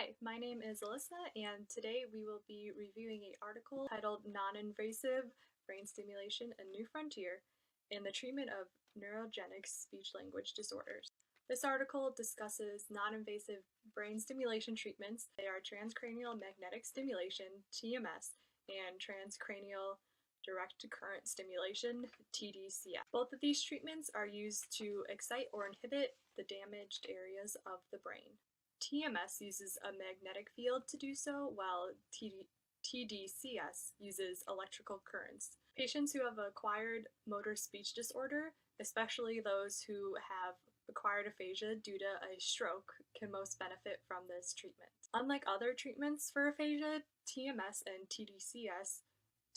Hi, my name is Alyssa, and today we will be reviewing an article titled Non-Invasive Brain Stimulation: A New Frontier in the Treatment of Neurogenic Speech-Language Disorders. This article discusses non-invasive brain stimulation treatments. They are transcranial magnetic stimulation, TMS, and transcranial direct current stimulation, TDCS. Both of these treatments are used to excite or inhibit the damaged areas of the brain. TMS uses a magnetic field to do so, while TDCS uses electrical currents. Patients who have acquired motor speech disorder, especially those who have acquired aphasia due to a stroke, can most benefit from this treatment. Unlike other treatments for aphasia, TMS and TDCS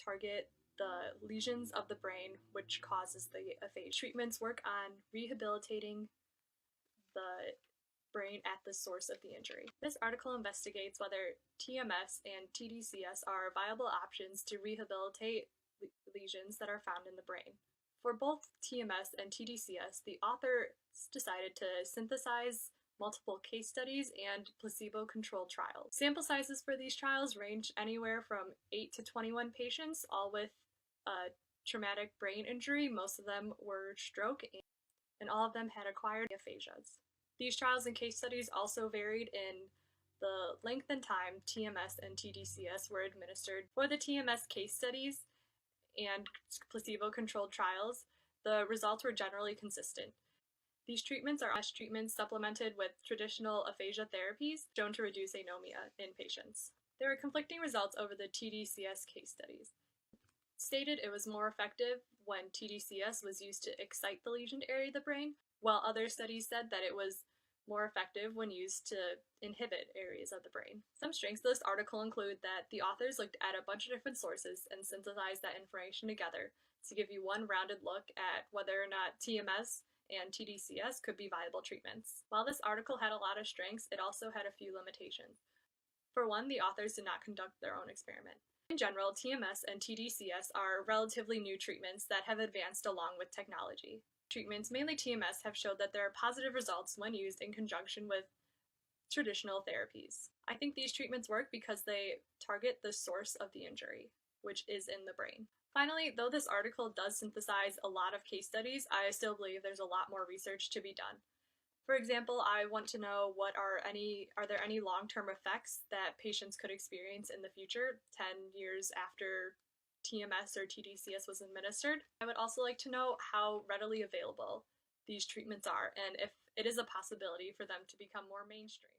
target the lesions of the brain which causes the aphasia. Treatments work on rehabilitating the brain at the source of the injury. This article investigates whether TMS and TDCS are viable options to rehabilitate lesions that are found in the brain. For both TMS and TDCS, the author decided to synthesize multiple case studies and placebo-controlled trials. Sample sizes for these trials range anywhere from 8 to 21 patients, all with a traumatic brain injury. Most of them were stroke, and all of them had acquired aphasias. These trials and case studies also varied in the length and time TMS and TDCS were administered. For the TMS case studies and placebo-controlled trials, the results were generally consistent. These treatments are treatments supplemented with traditional aphasia therapies shown to reduce anomia in patients. There were conflicting results over the TDCS case studies. Stated it was more effective when TDCS was used to excite the lesioned area of the brain, while other studies said that it was more effective when used to inhibit areas of the brain. Some strengths of this article include that the authors looked at a bunch of different sources and synthesized that information together to give you one rounded look at whether or not TMS and TDCS could be viable treatments. While this article had a lot of strengths, it also had a few limitations. For one, the authors did not conduct their own experiment. In general, TMS and TDCS are relatively new treatments that have advanced along with technology. Treatments, mainly TMS, have showed that there are positive results when used in conjunction with traditional therapies. I think these treatments work because they target the source of the injury, which is in the brain. Finally, though this article does synthesize a lot of case studies, I still believe there's a lot more research to be done. For example, I want to know are there any long-term effects that patients could experience in the future, 10 years after TMS or TDCS was administered. I would also like to know how readily available these treatments are and if it is a possibility for them to become more mainstream.